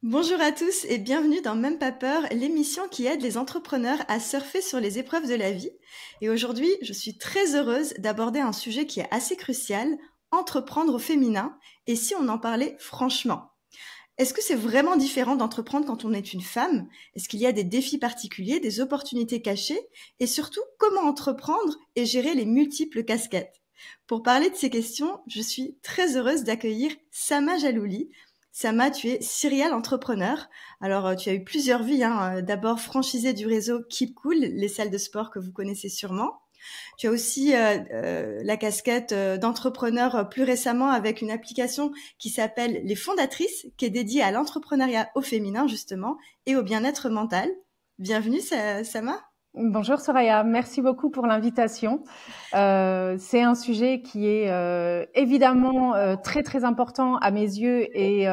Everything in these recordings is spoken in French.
Bonjour à tous et bienvenue dans Même pas peur, l'émission qui aide les entrepreneurs à surfer sur les épreuves de la vie. Et aujourd'hui, je suis très heureuse d'aborder un sujet qui est assez crucial, entreprendre au féminin, et si on en parlait franchement. Est-ce que c'est vraiment différent d'entreprendre quand on est une femme? Est-ce qu'il y a des défis particuliers, des opportunités cachées? Et surtout, comment entreprendre et gérer les multiples casquettes? Pour parler de ces questions, je suis très heureuse d'accueillir Sama Jalouli. Sama, tu es serial entrepreneur. Alors, tu as eu plusieurs vies, hein. D'abord franchisée du réseau Keep Cool, les salles de sport que vous connaissez sûrement. Tu as aussi la casquette d'entrepreneur plus récemment avec une application qui s'appelle Les Fondatrices, qui est dédiée à l'entrepreneuriat au féminin justement et au bien-être mental. Bienvenue Sama. Bonjour Soraya, merci beaucoup pour l'invitation. C'est un sujet qui est évidemment très très important à mes yeux et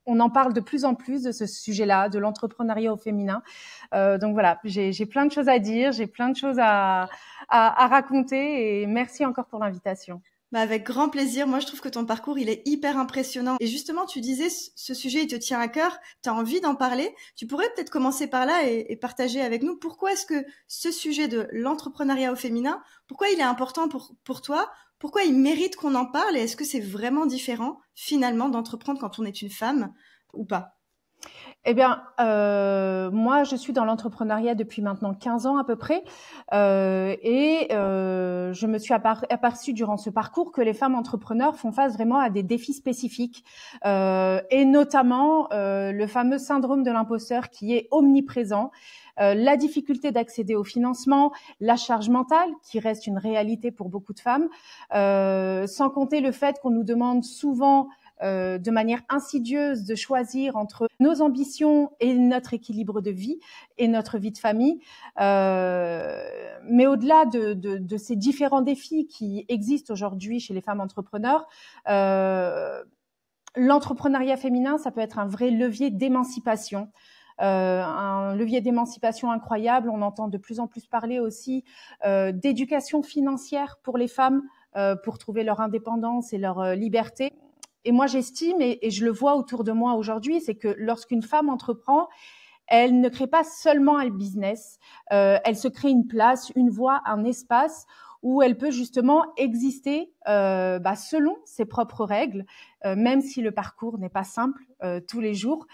on en parle de plus en plus de ce sujet-là, de l'entrepreneuriat au féminin. Donc voilà, j'ai plein de choses à dire, j'ai plein de choses à raconter et merci encore pour l'invitation. Bah avec grand plaisir. Moi, je trouve que ton parcours, il est hyper impressionnant. Et justement, tu disais, ce sujet, il te tient à cœur. Tu as envie d'en parler. Tu pourrais peut-être commencer par là et partager avec nous pourquoi est-ce que ce sujet de l'entrepreneuriat au féminin, pourquoi il est important pour toi? Pourquoi il mérite qu'on en parle? Et est-ce que c'est vraiment différent, finalement, d'entreprendre quand on est une femme ou pas? Eh bien, moi, je suis dans l'entrepreneuriat depuis maintenant 15 ans à peu près, je me suis aperçue durant ce parcours que les femmes entrepreneurs font face vraiment à des défis spécifiques, et notamment le fameux syndrome de l'imposteur qui est omniprésent. La difficulté d'accéder au financement, la charge mentale qui reste une réalité pour beaucoup de femmes, sans compter le fait qu'on nous demande souvent de manière insidieuse de choisir entre nos ambitions et notre équilibre de vie et notre vie de famille. Mais au-delà de ces différents défis qui existent aujourd'hui chez les femmes entrepreneurs, l'entrepreneuriat féminin, ça peut être un vrai levier d'émancipation. Un levier d'émancipation incroyable. On entend de plus en plus parler aussi d'éducation financière pour les femmes, pour trouver leur indépendance et leur liberté. Et moi, j'estime, et je le vois autour de moi aujourd'hui, c'est que lorsqu'une femme entreprend, elle ne crée pas seulement un business, elle se crée une place, une voie, un espace où elle peut justement exister selon ses propres règles, même si le parcours n'est pas simple tous les jours.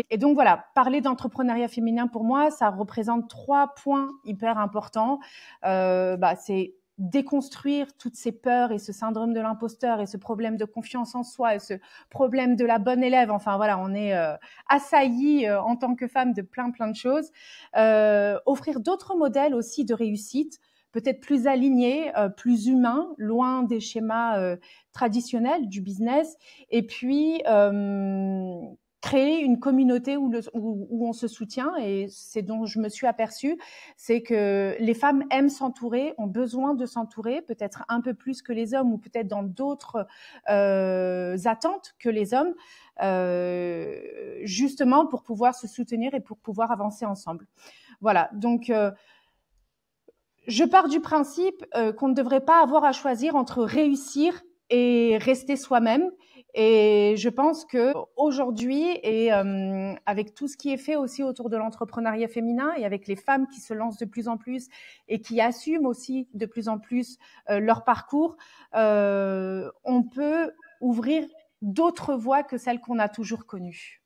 Et donc voilà, parler d'entrepreneuriat féminin pour moi, ça représente 3 points hyper importants. C'est déconstruire toutes ces peurs et ce syndrome de l'imposteur et ce problème de confiance en soi et ce problème de la bonne élève. Enfin voilà, on est assailli en tant que femme de plein de choses. Offrir d'autres modèles aussi de réussite, peut-être plus alignés, plus humains, loin des schémas traditionnels du business. Et puis créer une communauté où on se soutient, et c'est dont je me suis aperçue, c'est que les femmes aiment s'entourer, ont besoin de s'entourer, peut-être un peu plus que les hommes ou peut-être dans d'autres attentes que les hommes, justement pour pouvoir se soutenir et pour pouvoir avancer ensemble. Voilà, donc je pars du principe qu'on ne devrait pas avoir à choisir entre réussir et rester soi-même. Et je pense que aujourd'hui, et avec tout ce qui est fait aussi autour de l'entrepreneuriat féminin et avec les femmes qui se lancent de plus en plus et qui assument aussi de plus en plus leur parcours, on peut ouvrir d'autres voies que celles qu'on a toujours connues.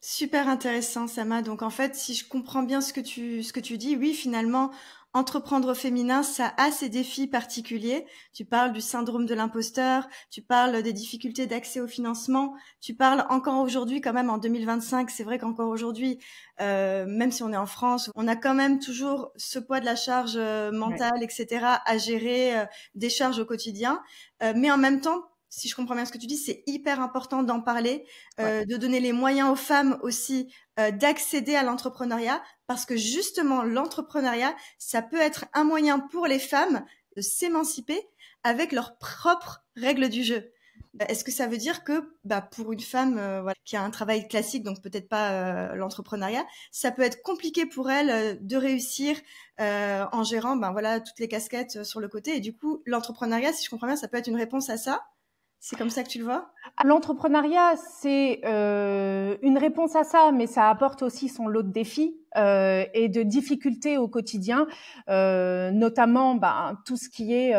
Super intéressant, Sama. Donc en fait, si je comprends bien ce que tu dis, oui, finalement, entreprendre au féminin, ça a ses défis particuliers. Tu parles du syndrome de l'imposteur, tu parles des difficultés d'accès au financement, tu parles encore aujourd'hui, quand même en 2025, c'est vrai qu'encore aujourd'hui, même si on est en France, on a quand même toujours ce poids de la charge mentale, Ouais. etc., à gérer, des charges au quotidien. Mais en même temps, si je comprends bien ce que tu dis, c'est hyper important d'en parler, Ouais. de donner les moyens aux femmes aussi d'accéder à l'entrepreneuriat, parce que justement l'entrepreneuriat, ça peut être un moyen pour les femmes de s'émanciper avec leurs propres règles du jeu. Est-ce que ça veut dire que pour une femme voilà, qui a un travail classique, donc peut-être pas l'entrepreneuriat, ça peut être compliqué pour elle de réussir en gérant voilà, toutes les casquettes sur le côté, et du coup l'entrepreneuriat, si je comprends bien, ça peut être une réponse à ça? C'est comme ça que tu le vois? L'entrepreneuriat, c'est une réponse à ça, mais ça apporte aussi son lot de défis et de difficultés au quotidien, notamment tout ce qui est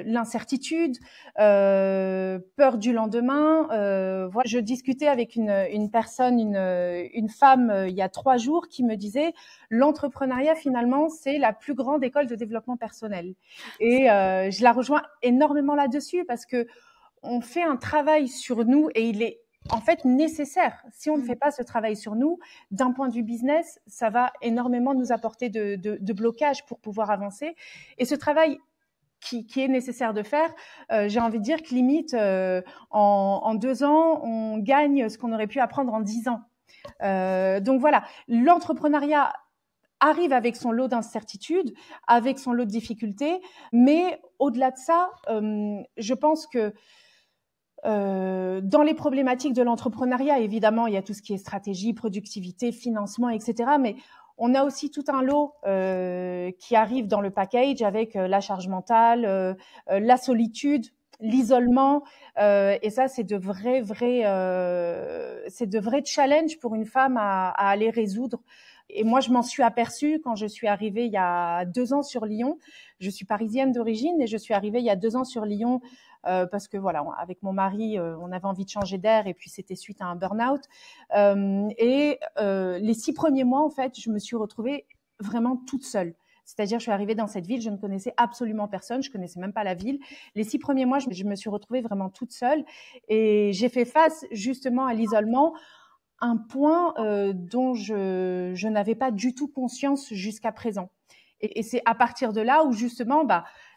l'incertitude, peur du lendemain. Voilà. Je discutais avec une personne, une femme, il y a 3 jours, qui me disait l'entrepreneuriat finalement c'est la plus grande école de développement personnel. Et je la rejoins énormément là-dessus parce que on fait un travail sur nous et il est en fait nécessaire. Si on ne fait pas ce travail sur nous, d'un point de vue business, ça va énormément nous apporter de blocage pour pouvoir avancer. Et ce travail qui est nécessaire de faire, j'ai envie de dire que limite, en 2 ans, on gagne ce qu'on aurait pu apprendre en 10 ans. Donc voilà, l'entrepreneuriat arrive avec son lot d'incertitudes, avec son lot de difficultés, mais au-delà de ça, je pense que dans les problématiques de l'entrepreneuriat, évidemment, il y a tout ce qui est stratégie, productivité, financement, etc. Mais on a aussi tout un lot qui arrive dans le package avec la charge mentale, la solitude, l'isolement. Et ça, c'est de vrais challenges pour une femme à aller résoudre. Et moi, je m'en suis aperçue quand je suis arrivée il y a 2 ans sur Lyon. Je suis parisienne d'origine et je suis arrivée il y a 2 ans sur Lyon parce que voilà, avec mon mari, on avait envie de changer d'air et puis c'était suite à un burn-out. Les 6 premiers mois, en fait, je me suis retrouvée vraiment toute seule. C'est-à-dire, je suis arrivée dans cette ville, je ne connaissais absolument personne, je connaissais même pas la ville. Les 6 premiers mois, je me suis retrouvée vraiment toute seule et j'ai fait face justement à l'isolement, un point dont je n'avais pas du tout conscience jusqu'à présent. Et c'est à partir de là où justement,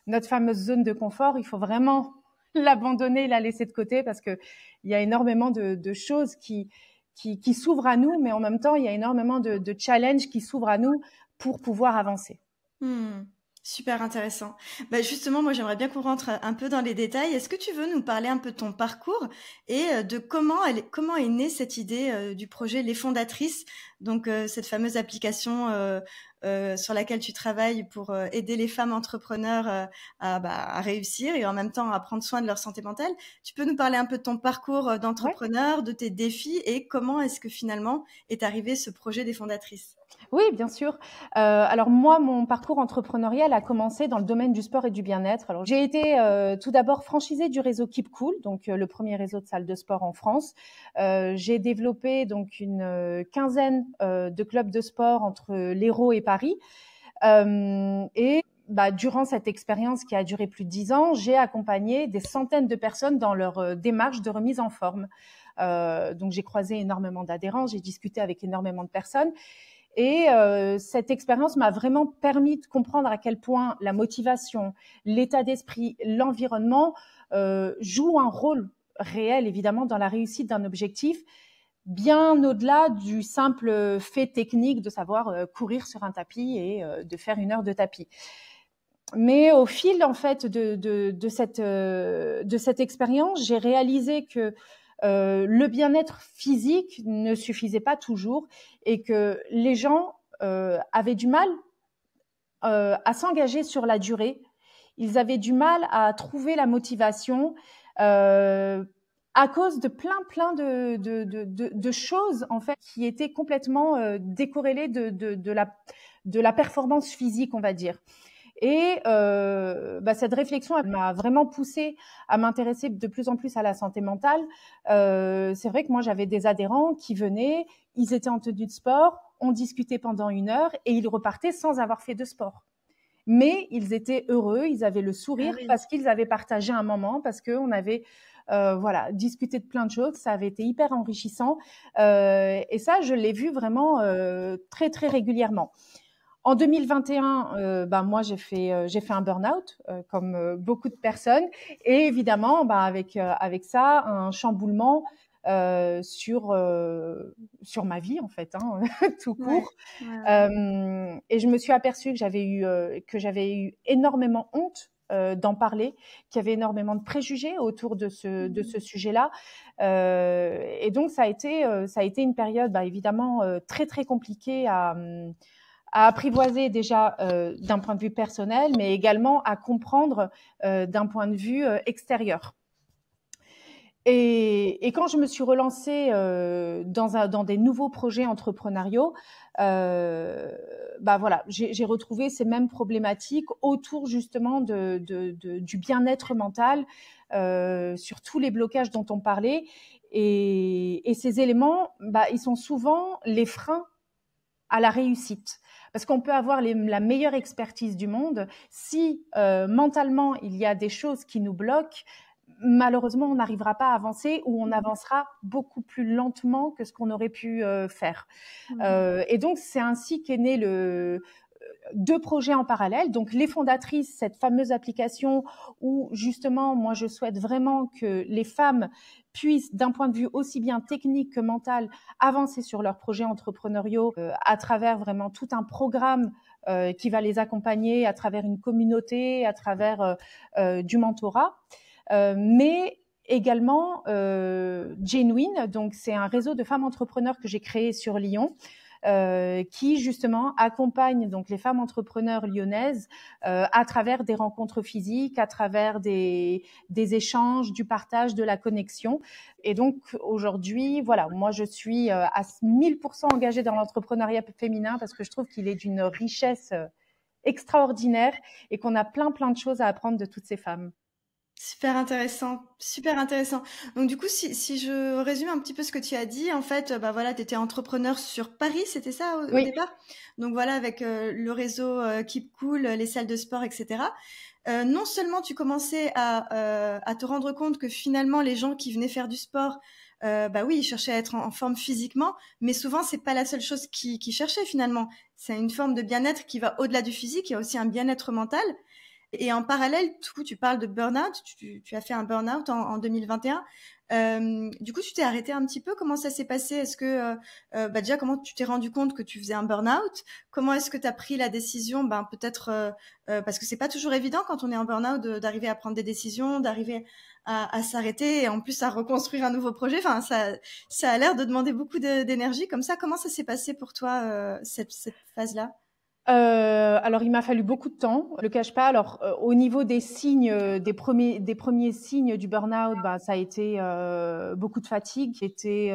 notre fameuse zone de confort, il faut vraiment l'abandonner, la laisser de côté parce que il y a énormément de choses qui s'ouvrent à nous, mais en même temps, il y a énormément de challenges qui s'ouvrent à nous pour pouvoir avancer. Super intéressant. Justement, moi, j'aimerais bien qu'on rentre un peu dans les détails. Est-ce que tu veux nous parler un peu de ton parcours et de comment est née cette idée du projet Les Fondatrices, donc cette fameuse application sur laquelle tu travailles pour aider les femmes entrepreneurs à réussir et en même temps à prendre soin de leur santé mentale. Tu peux nous parler un peu de ton parcours d'entrepreneur, de tes défis et comment est-ce que finalement est arrivé ce projet des Fondatrices? Oui, bien sûr. Alors moi, mon parcours entrepreneurial a commencé dans le domaine du sport et du bien-être. Alors j'ai été tout d'abord franchisée du réseau Keep Cool, donc le premier réseau de salles de sport en France. J'ai développé donc une quinzaine de clubs de sport entre l'Hérault et Paris. Durant cette expérience qui a duré plus de 10 ans, j'ai accompagné des centaines de personnes dans leur démarche de remise en forme. Donc j'ai croisé énormément d'adhérents, j'ai discuté avec énormément de personnes. Et cette expérience m'a vraiment permis de comprendre à quel point la motivation, l'état d'esprit, l'environnement jouent un rôle réel, évidemment, dans la réussite d'un objectif, bien au-delà du simple fait technique de savoir courir sur un tapis et de faire 1 heure de tapis. Mais au fil, en fait, de cette expérience, j'ai réalisé que le bien-être physique ne suffisait pas toujours et que les gens avaient du mal à s'engager sur la durée. Ils avaient du mal à trouver la motivation à cause de plein de choses en fait qui étaient complètement décorrélées de la performance physique, on va dire. Et cette réflexion, elle m'a vraiment poussée à m'intéresser de plus en plus à la santé mentale. C'est vrai que moi, j'avais des adhérents qui venaient, ils étaient en tenue de sport, on discutait pendant 1 heure et ils repartaient sans avoir fait de sport. Mais ils étaient heureux, ils avaient le sourire parce qu'ils avaient partagé un moment, parce qu'on avait discuté de plein de choses, ça avait été hyper enrichissant. Et ça, je l'ai vu vraiment très, très régulièrement. En 2021, moi j'ai fait un burn-out comme beaucoup de personnes et évidemment avec ça un chamboulement sur ma vie en fait tout court. Et je me suis aperçue que j'avais eu énormément honte d'en parler, qu'il y avait énormément de préjugés autour de ce sujet-là. Et donc ça a été une période évidemment très très compliquée à apprivoiser déjà d'un point de vue personnel, mais également à comprendre d'un point de vue extérieur. Et quand je me suis relancée dans des nouveaux projets entrepreneuriaux, voilà, j'ai retrouvé ces mêmes problématiques autour justement du bien-être mental, sur tous les blocages dont on parlait. Et ces éléments, ils sont souvent les freins à la réussite. Parce qu'on peut avoir la meilleure expertise du monde, si mentalement il y a des choses qui nous bloquent, malheureusement on n'arrivera pas à avancer, ou on avancera beaucoup plus lentement que ce qu'on aurait pu faire. Et donc c'est ainsi qu'est né deux projets en parallèle. Donc les fondatrices, cette fameuse application où justement moi je souhaite vraiment que les femmes puissent, d'un point de vue aussi bien technique que mental, avancer sur leurs projets entrepreneuriaux à travers vraiment tout un programme qui va les accompagner à travers une communauté, à travers du mentorat. Mais également Genuine, donc c'est un réseau de femmes entrepreneurs que j'ai créé sur Lyon, qui justement accompagne donc les femmes entrepreneurs lyonnaises à travers des rencontres physiques, à travers des échanges, du partage, de la connexion. Et donc aujourd'hui, voilà, moi je suis à 1000% engagée dans l'entrepreneuriat féminin parce que je trouve qu'il est d'une richesse extraordinaire et qu'on a plein de choses à apprendre de toutes ces femmes. Super intéressant, super intéressant. Donc du coup, si je résume un petit peu ce que tu as dit, en fait, voilà, tu étais entrepreneur sur Paris, c'était ça au Oui. départ? Donc voilà, avec le réseau Keep Cool, les salles de sport, etc. Non seulement tu commençais à te rendre compte que finalement les gens qui venaient faire du sport, oui, ils cherchaient à être en forme physiquement, mais souvent c'est pas la seule chose qu'ils cherchaient finalement. C'est une forme de bien-être qui va au-delà du physique. Il y a aussi un bien-être mental. Et en parallèle, du coup, tu parles de burn-out. Tu as fait un burn-out en 2021. Du coup, tu t'es arrêté un petit peu. Comment ça s'est passé? Est-ce que, déjà, comment tu t'es rendu compte que tu faisais un burn-out? Comment est-ce que tu as pris la décision? Peut-être parce que c'est pas toujours évident quand on est en burn-out d'arriver à prendre des décisions, d'arriver à s'arrêter et en plus à reconstruire un nouveau projet. Enfin, ça a l'air de demander beaucoup d'énergie. Comme ça, comment ça s'est passé pour toi cette phase-là? Alors, il m'a fallu beaucoup de temps, je le cache pas. Alors, au niveau des signes, des premiers signes du burn-out, ça a été beaucoup de fatigue. J'étais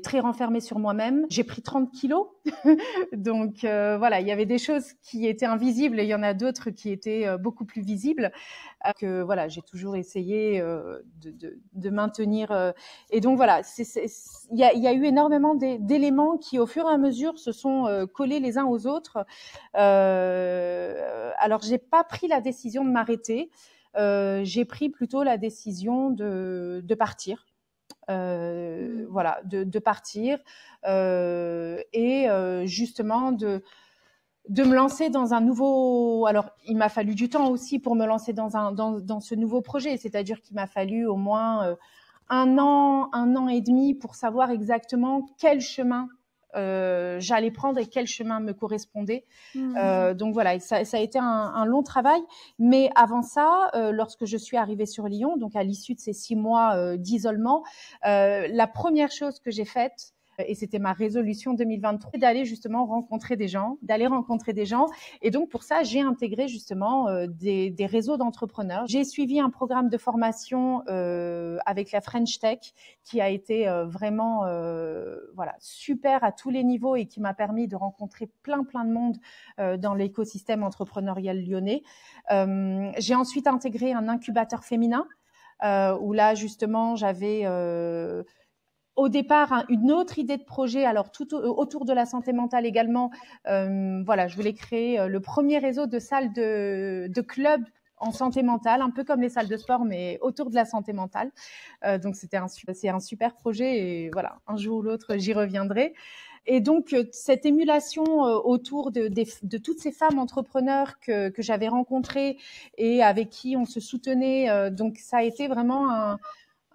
très renfermée sur moi-même. J'ai pris 30 kilos. Donc voilà, il y avait des choses qui étaient invisibles et il y en a d'autres qui étaient beaucoup plus visibles. Que voilà, j'ai toujours essayé de maintenir. Et donc voilà, il y a eu énormément d'éléments qui, au fur et à mesure, se sont collés les uns aux autres. Alors, j'ai pas pris la décision de m'arrêter. J'ai pris plutôt la décision de partir. Voilà, de partir et justement de me lancer dans un nouveau. Alors, il m'a fallu du temps aussi pour me lancer dans ce nouveau projet, c'est-à-dire qu'il m'a fallu au moins un an et demi pour savoir exactement quel chemin j'allais prendre et quel chemin me correspondait. Donc voilà, ça a été un long travail. Mais avant ça, lorsque je suis arrivée sur Lyon, donc à l'issue de ces 6 mois d'isolement, la première chose que j'ai faite, et c'était ma résolution 2023, d'aller justement rencontrer des gens, Et donc pour ça, j'ai intégré justement des réseaux d'entrepreneurs. J'ai suivi un programme de formation avec la French Tech qui a été vraiment voilà, super à tous les niveaux et qui m'a permis de rencontrer plein de monde dans l'écosystème entrepreneurial lyonnais. J'ai ensuite intégré un incubateur féminin où là justement j'avais au départ une autre idée de projet, alors tout autour de la santé mentale également. Voilà, je voulais créer le premier réseau de salles de clubs en santé mentale, un peu comme les salles de sport, mais autour de la santé mentale. Donc c'est un super projet et voilà, un jour ou l'autre, j'y reviendrai. Et donc cette émulation autour de toutes ces femmes entrepreneurs que j'avais rencontrées et avec qui on se soutenait, donc ça a été vraiment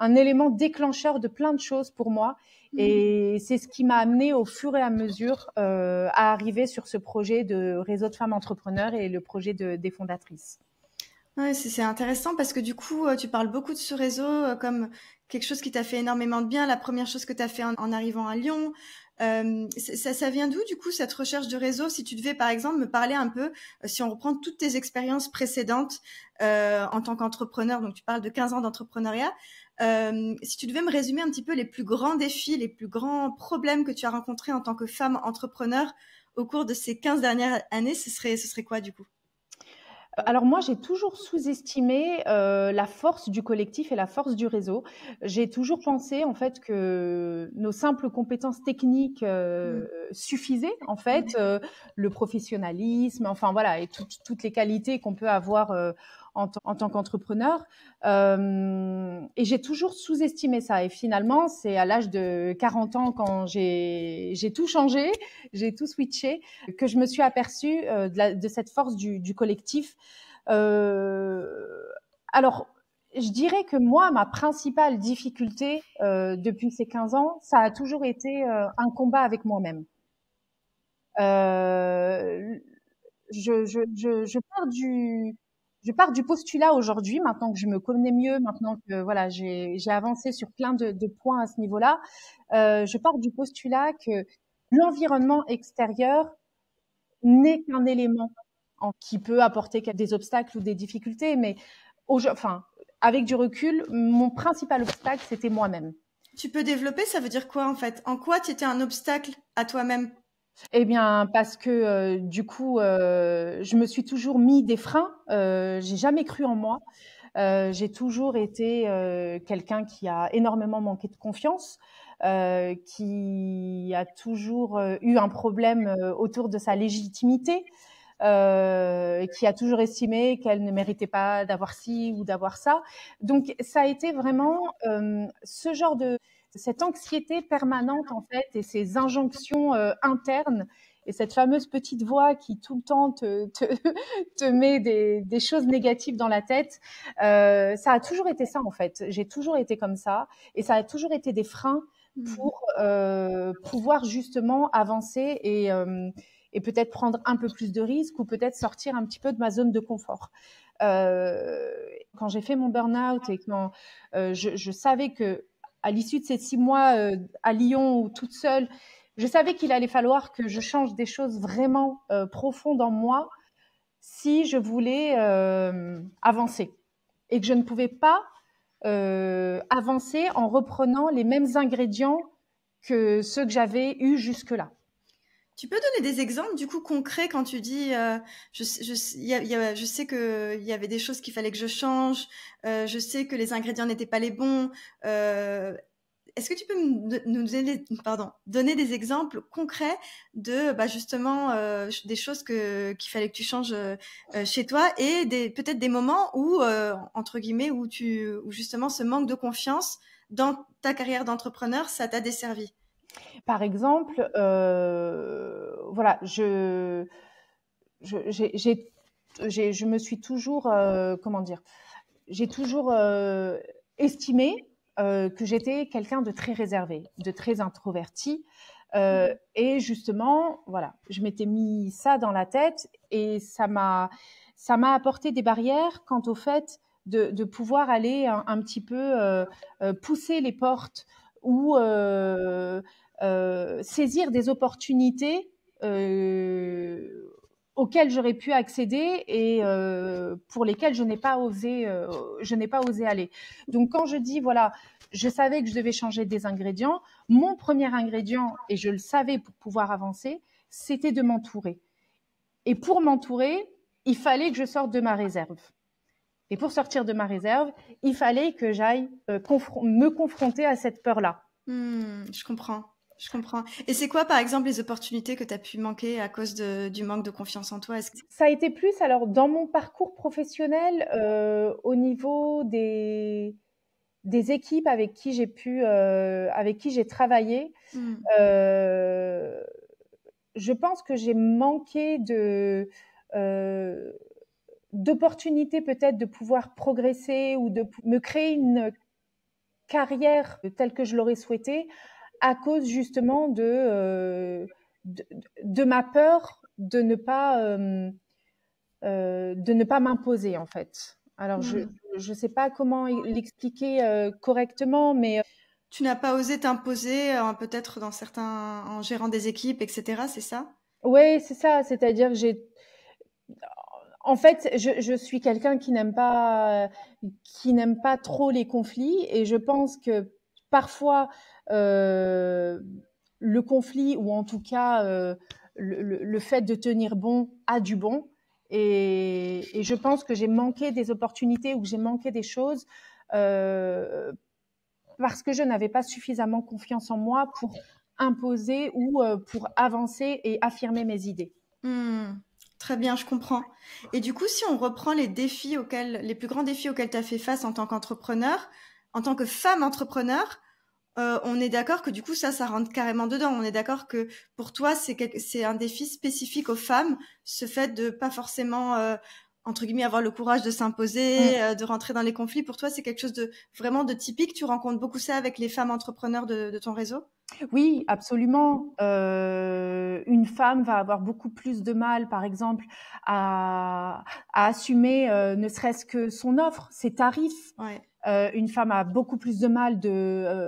un élément déclencheur de plein de choses pour moi. Et c'est ce qui m'a amené au fur et à mesure à arriver sur ce projet de réseau de femmes entrepreneurs et le projet des fondatrices. Ouais, c'est intéressant parce que du coup, tu parles beaucoup de ce réseau comme quelque chose qui t'a fait énormément de bien, la première chose que tu as fait en arrivant à Lyon. Ça vient d'où, du coup, cette recherche de réseau? Si tu devais, par exemple, me parler un peu, si on reprend toutes tes expériences précédentes en tant qu'entrepreneur, donc tu parles de 15 ans d'entrepreneuriat, si tu devais me résumer un petit peu les plus grands défis, les plus grands problèmes que tu as rencontrés en tant que femme entrepreneur au cours de ces 15 dernières années, ce serait quoi, du coup? Alors moi, j'ai toujours sous-estimé la force du collectif et la force du réseau. J'ai toujours pensé en fait que nos simples compétences techniques suffisaient en fait, le professionnalisme, enfin voilà, et toutes les qualités qu'on peut avoir en tant qu'entrepreneur. Et j'ai toujours sous-estimé ça. Et finalement, c'est à l'âge de 40 ans, quand j'ai tout changé, j'ai tout switché, que je me suis aperçue de cette force du collectif. Euh, alors, je dirais que moi, ma principale difficulté depuis ces 15 ans, ça a toujours été un combat avec moi-même. Euh, je pars du postulat aujourd'hui, maintenant que je me connais mieux, maintenant que voilà, j'ai avancé sur plein de points à ce niveau-là. Je pars du postulat que l'environnement extérieur n'est qu'un élément qui peut apporter des obstacles ou des difficultés, mais enfin, avec du recul, mon principal obstacle, c'était moi-même. Tu peux développer, ça veut dire quoi en fait? En quoi tu étais un obstacle à toi-même? Eh bien, parce que du coup, je me suis toujours mis des freins. J'ai jamais cru en moi. J'ai toujours été quelqu'un qui a énormément manqué de confiance, qui a toujours eu un problème autour de sa légitimité, qui a toujours estimé qu'elle ne méritait pas d'avoir ci ou d'avoir ça. Donc, ça a été vraiment ce genre cette anxiété permanente en fait, et ces injonctions internes, et cette fameuse petite voix qui tout le temps te met des choses négatives dans la tête. Ça a toujours été ça en fait. J'ai toujours été comme ça, et ça a toujours été des freins pour pouvoir justement avancer et peut-être prendre un peu plus de risques, ou peut-être sortir un petit peu de ma zone de confort. Quand j'ai fait mon burn-out, et quand je savais que à l'issue de ces 6 mois à Lyon ou toute seule, je savais qu'il allait falloir que je change des choses vraiment profondes en moi si je voulais avancer, et que je ne pouvais pas avancer en reprenant les mêmes ingrédients que ceux que j'avais eus jusque-là. Tu peux donner des exemples du coup concrets quand tu dis je sais que il y avait des choses qu'il fallait que je change, je sais que les ingrédients n'étaient pas les bons. Est-ce que tu peux nous donner des exemples concrets de justement des choses qu'il fallait que tu changes chez toi, et peut-être des moments où entre guillemets où justement ce manque de confiance dans ta carrière d'entrepreneur, ça t'a desservi? Par exemple, voilà, je me suis toujours, comment dire, j'ai toujours estimé que j'étais quelqu'un de très réservé, de très introverti. Et justement, voilà, je m'étais mis ça dans la tête, et ça m'a apporté des barrières quant au fait de pouvoir aller un petit peu pousser les portes, ou saisir des opportunités auxquelles j'aurais pu accéder, et pour lesquelles je n'ai pas osé aller. Donc quand je dis voilà, je savais que je devais changer des ingrédients, mon premier ingrédient, et je le savais pour pouvoir avancer, c'était de m'entourer. Et pour m'entourer, il fallait que je sorte de ma réserve. Et pour sortir de ma réserve, il fallait que j'aille me confronter à cette peur-là. Je comprends. Je comprends. Et c'est quoi, par exemple, les opportunités que tu as pu manquer à cause du manque de confiance en toi? Ça a été plus, alors, dans mon parcours professionnel, au niveau des équipes avec qui j'ai travaillé. Je pense que j'ai manqué d'opportunités, peut-être, de pouvoir progresser, ou de me créer une carrière telle que je l'aurais souhaité, à cause justement de ma peur de ne pas m'imposer en fait. Alors je sais pas comment l'expliquer correctement, mais Tu n'as pas osé t'imposer, peut-être en gérant des équipes, etc., c'est ça? ouais, c'est ça. C'est-à-dire, en fait, je suis quelqu'un qui n'aime pas trop les conflits, et je pense que parfois le conflit, ou en tout cas le fait de tenir bon a du bon, et je pense que j'ai manqué des opportunités, ou que j'ai manqué des choses euh, parce que je n'avais pas suffisamment confiance en moi pour imposer, ou pour avancer et affirmer mes idées. Mmh. Très bien, je comprends. Et du coup, si on reprend les plus grands défis auxquels tu as fait face en tant qu'entrepreneur, en tant que femme entrepreneur, on est d'accord que du coup, ça rentre carrément dedans. On est d'accord que pour toi, c'est un défi spécifique aux femmes, ce fait de pas forcément, entre guillemets, avoir le courage de s'imposer, de rentrer dans les conflits. Pour toi, c'est quelque chose de vraiment de typique. Tu rencontres beaucoup ça avec les femmes entrepreneurs de ton réseau? Oui, absolument. Une femme va avoir beaucoup plus de mal, par exemple, à assumer ne serait-ce que son offre, ses tarifs. Ouais. Une femme a beaucoup plus de mal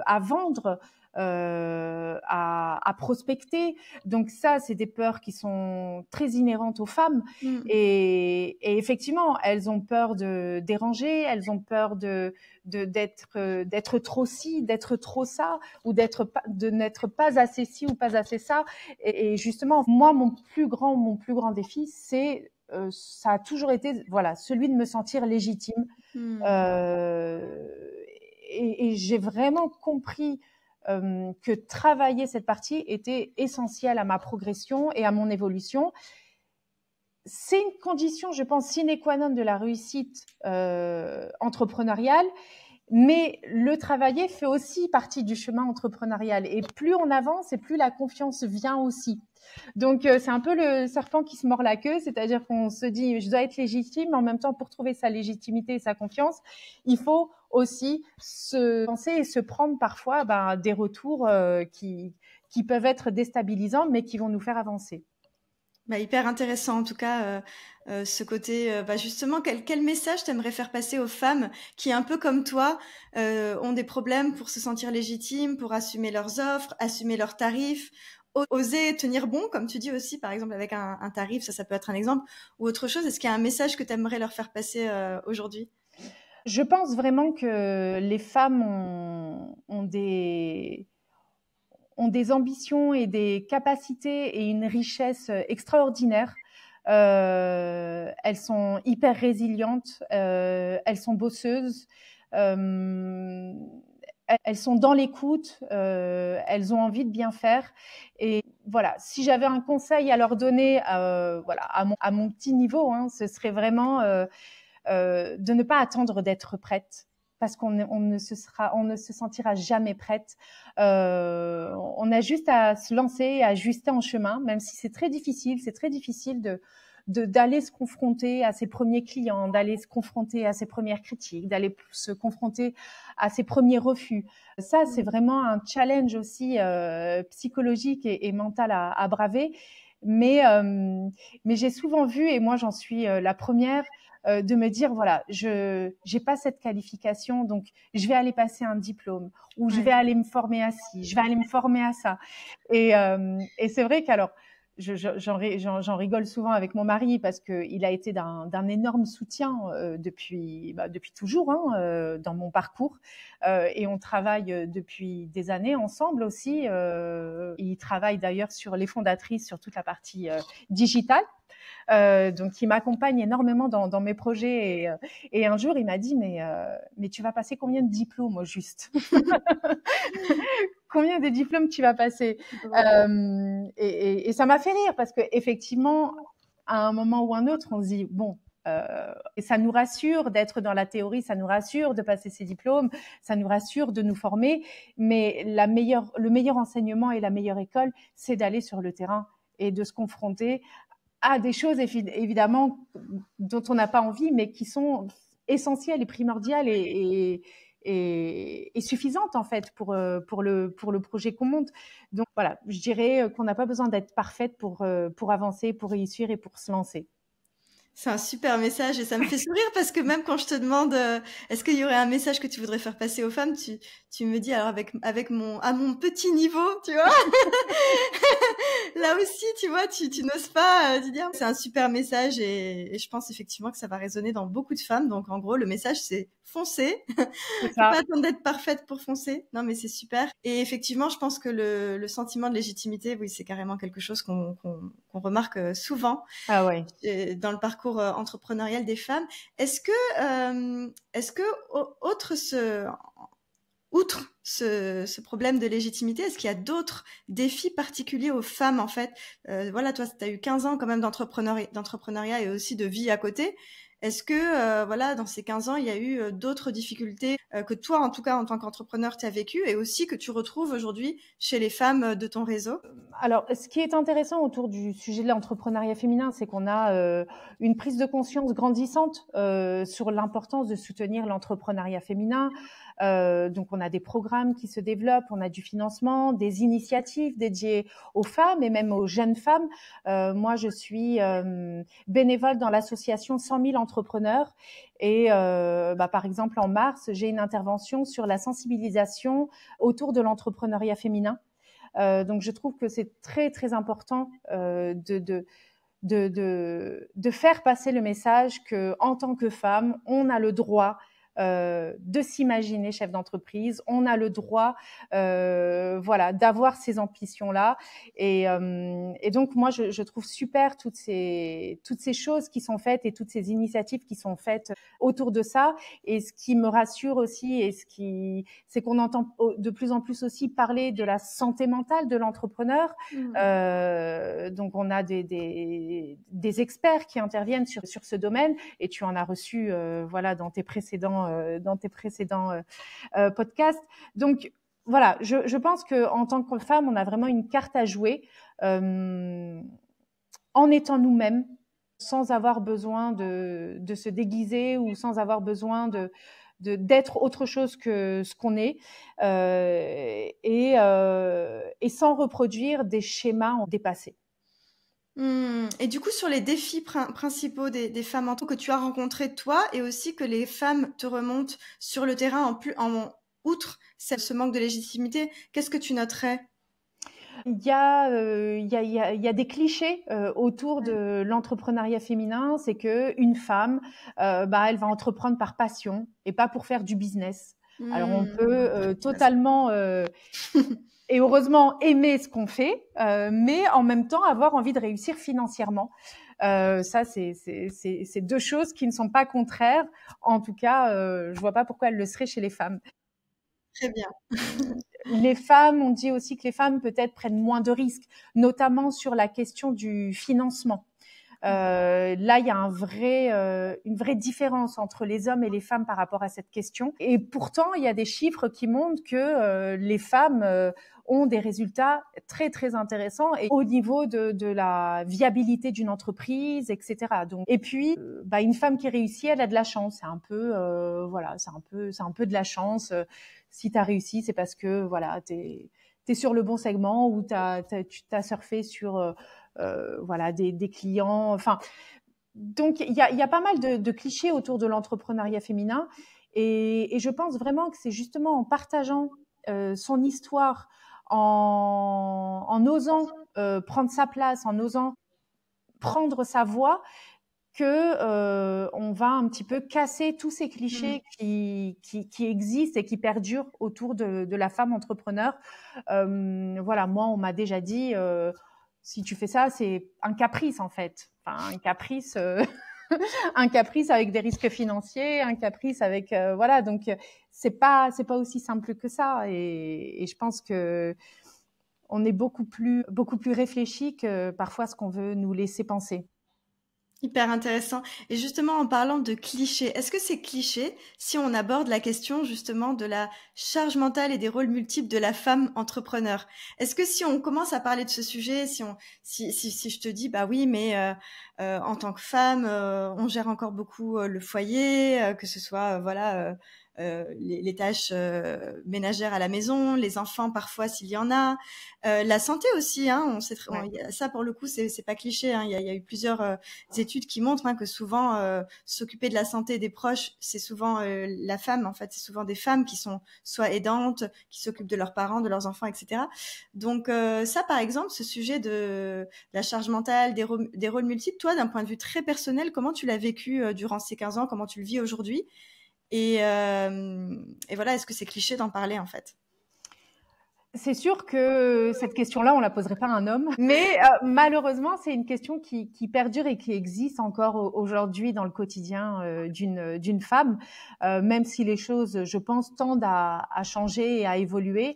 à vendre, à prospecter. Donc ça, c'est des peurs qui sont très inhérentes aux femmes. Mmh. Et effectivement, elles ont peur de déranger, elles ont peur d'être trop ci, d'être trop ça, ou de n'être pas assez ci ou pas assez ça. Et justement, moi, mon plus grand défi, ça a toujours été, voilà, celui de me sentir légitime. Mmh. Euh, et j'ai vraiment compris que travailler cette partie était essentiel à ma progression et à mon évolution. C'est une condition, je pense, sine qua non de la réussite entrepreneuriale, mais le travailler fait aussi partie du chemin entrepreneurial. Et plus on avance, et plus la confiance vient aussi. Donc, c'est un peu le serpent qui se mord la queue, c'est-à-dire qu'on se dit, je dois être légitime, mais en même temps, pour trouver sa légitimité et sa confiance, il faut aussi se penser et se prendre parfois des retours qui peuvent être déstabilisants, mais qui vont nous faire avancer. Bah, hyper intéressant en tout cas, ce côté, justement quel message t'aimerais faire passer aux femmes qui, un peu comme toi, ont des problèmes pour se sentir légitimes, pour assumer leurs offres, assumer leurs tarifs, oser tenir bon, comme tu dis aussi, par exemple avec un tarif, ça peut être un exemple, ou autre chose. Est-ce qu'il y a un message que tu aimerais leur faire passer, aujourd'hui? Je pense vraiment que les femmes ont des ambitions et des capacités et une richesse extraordinaire. Elles sont hyper résilientes, elles sont bosseuses, euh, elles sont dans l'écoute, elles ont envie de bien faire. Et voilà, si j'avais un conseil à leur donner, voilà, à mon petit niveau, hein, ce serait vraiment de ne pas attendre d'être prête, parce on ne se sentira jamais prête. On a juste à se lancer, à ajuster en chemin, même si c'est très difficile. C'est très difficile d'aller se confronter à ses premiers clients, d'aller se confronter à ses premières critiques, d'aller se confronter à ses premiers refus. Ça, c'est vraiment un challenge aussi psychologique et mental à braver. Mais j'ai souvent vu, et moi j'en suis la première, de me dire, voilà, je n'ai pas cette qualification, donc je vais aller passer un diplôme, ou je vais aller me former à ci, je vais aller me former à ça. Et c'est vrai qu'alors, j'en rigole souvent avec mon mari, parce qu'il a été d'un énorme soutien depuis toujours, hein, dans mon parcours, et on travaille depuis des années ensemble aussi. Il travaille d'ailleurs sur les fondatrices, sur toute la partie digitale. Donc, il m'accompagne énormément dans mes projets. Et un jour, il m'a dit, mais tu vas passer combien de diplômes au juste? Combien de diplômes tu vas passer? Et ça m'a fait rire, parce que effectivement, à un moment ou un autre, on se dit, bon, et ça nous rassure d'être dans la théorie, ça nous rassure de passer ces diplômes, ça nous rassure de nous former, mais le meilleur enseignement et la meilleure école, c'est d'aller sur le terrain et de se confronter à des choses évidemment dont on n'a pas envie, mais qui sont essentielles et primordiales et suffisantes en fait pour le projet qu'on monte. Donc voilà, je dirais qu'on n'a pas besoin d'être parfaite pour avancer, pour réussir et pour se lancer. C'est un super message et ça me fait sourire parce que même quand je te demande est-ce qu'il y aurait un message que tu voudrais faire passer aux femmes, tu me dis alors avec mon petit niveau, tu vois. Là aussi, tu vois, tu n'oses pas te dire. C'est un super message et je pense effectivement que ça va résonner dans beaucoup de femmes. Donc en gros, le message c'est foncez. C'est Faut pas ça. attendre d'être parfaite pour foncer. Non, mais c'est super. Et effectivement, je pense que le sentiment de légitimité, oui, c'est carrément quelque chose qu'on remarque souvent Ah ouais. dans le parcours entrepreneurial des femmes. Est-ce que outre ce problème de légitimité, est-ce qu'il y a d'autres défis particuliers aux femmes en fait Voilà, toi, tu as eu 15 ans quand même d'entrepreneuriat et aussi de vie à côté. Est-ce que voilà, dans ces 15 ans, il y a eu d'autres difficultés que toi, en tout cas, en tant qu'entrepreneur, tu as vécu et aussi que tu retrouves aujourd'hui chez les femmes de ton réseau? Alors, ce qui est intéressant autour du sujet de l'entrepreneuriat féminin, c'est qu'on a une prise de conscience grandissante sur l'importance de soutenir l'entrepreneuriat féminin. Donc, on a des programmes qui se développent, on a du financement, des initiatives dédiées aux femmes et même aux jeunes femmes. Moi, je suis bénévole dans l'association 100 000 entrepreneurs. Et par exemple, en mars, j'ai une intervention sur la sensibilisation autour de l'entrepreneuriat féminin. Donc, je trouve que c'est très, très important de faire passer le message que, en tant que femme, on a le droit de s'imaginer chef d'entreprise, on a le droit, voilà, d'avoir ces ambitions-là. Et donc moi, je trouve super toutes ces choses qui sont faites et toutes ces initiatives qui sont faites autour de ça. Et ce qui me rassure aussi, c'est qu'on entend de plus en plus aussi parler de la santé mentale de l'entrepreneur. Donc on a des experts qui interviennent sur ce domaine, et tu en as reçu voilà dans tes précédents podcasts. Donc voilà, je pense que en tant que femme, on a vraiment une carte à jouer en étant nous-mêmes, sans avoir besoin de se déguiser ou sans avoir besoin d'être autre chose que ce qu'on est, et sans reproduire des schémas dépassés. Et du coup, sur les défis principaux des femmes en tout que tu as rencontrés toi et aussi que les femmes te remontent sur le terrain outre ce manque de légitimité, qu'est-ce que tu noterais? Il y a des clichés autour de l'entrepreneuriat féminin. C'est que une femme, elle va entreprendre par passion et pas pour faire du business. Alors on peut totalement et heureusement aimer ce qu'on fait, mais en même temps avoir envie de réussir financièrement. Ça, c'est deux choses qui ne sont pas contraires. En tout cas, je vois pas pourquoi elles le seraient chez les femmes. Très bien. Les femmes, on dit aussi que les femmes peut-être prennent moins de risques, notamment sur la question du financement. Là, il y a une vraie différence entre les hommes et les femmes par rapport à cette question. Et pourtant, il y a des chiffres qui montrent que les femmes ont des résultats très très intéressants et au niveau de la viabilité d'une entreprise, etc. Donc, et puis, une femme qui réussit, elle a de la chance. C'est un peu, voilà, c'est un peu de la chance. Si tu as réussi, c'est parce que voilà, t'es sur le bon segment ou tu as surfé sur voilà des clients. Enfin, donc il y a pas mal de clichés autour de l'entrepreneuriat féminin, et je pense vraiment que c'est justement en partageant son histoire, en osant prendre sa place, en osant prendre sa voix, que on va un petit peu casser tous ces clichés qui existent et qui perdurent autour de la femme entrepreneur. Voilà, moi, on m'a déjà dit si tu fais ça, c'est un caprice en fait. Enfin, un caprice, un caprice avec des risques financiers, un caprice avec voilà. Donc c'est pas aussi simple que ça. Et je pense que on est beaucoup plus réfléchi que parfois ce qu'on veut nous laisser penser. Hyper intéressant. Et justement, en parlant de clichés, est-ce que c'est cliché si on aborde la question justement de la charge mentale et des rôles multiples de la femme entrepreneur? Est-ce que si on commence à parler de ce sujet, si je te dis, bah oui, mais en tant que femme, on gère encore beaucoup le foyer, que ce soit voilà les tâches ménagères à la maison, les enfants parfois s'il y en a, la santé aussi. Hein, ça pour le coup c'est pas cliché. Hein, il y a eu plusieurs études qui montrent que souvent s'occuper de la santé des proches, c'est souvent la femme. En fait, c'est souvent des femmes qui sont soit aidantes, qui s'occupent de leurs parents, de leurs enfants, etc. Donc ça, par exemple, ce sujet de la charge mentale, des rôles multiples, toi, d'un point de vue très personnel, comment tu l'as vécu durant ces 15 ans, comment tu le vis aujourd'hui et voilà, est-ce que c'est cliché d'en parler en fait? C'est sûr que cette question-là, on la poserait pas à un homme, mais malheureusement, c'est une question qui perdure et qui existe encore aujourd'hui dans le quotidien d'une femme, même si les choses, je pense, tendent à changer et à évoluer.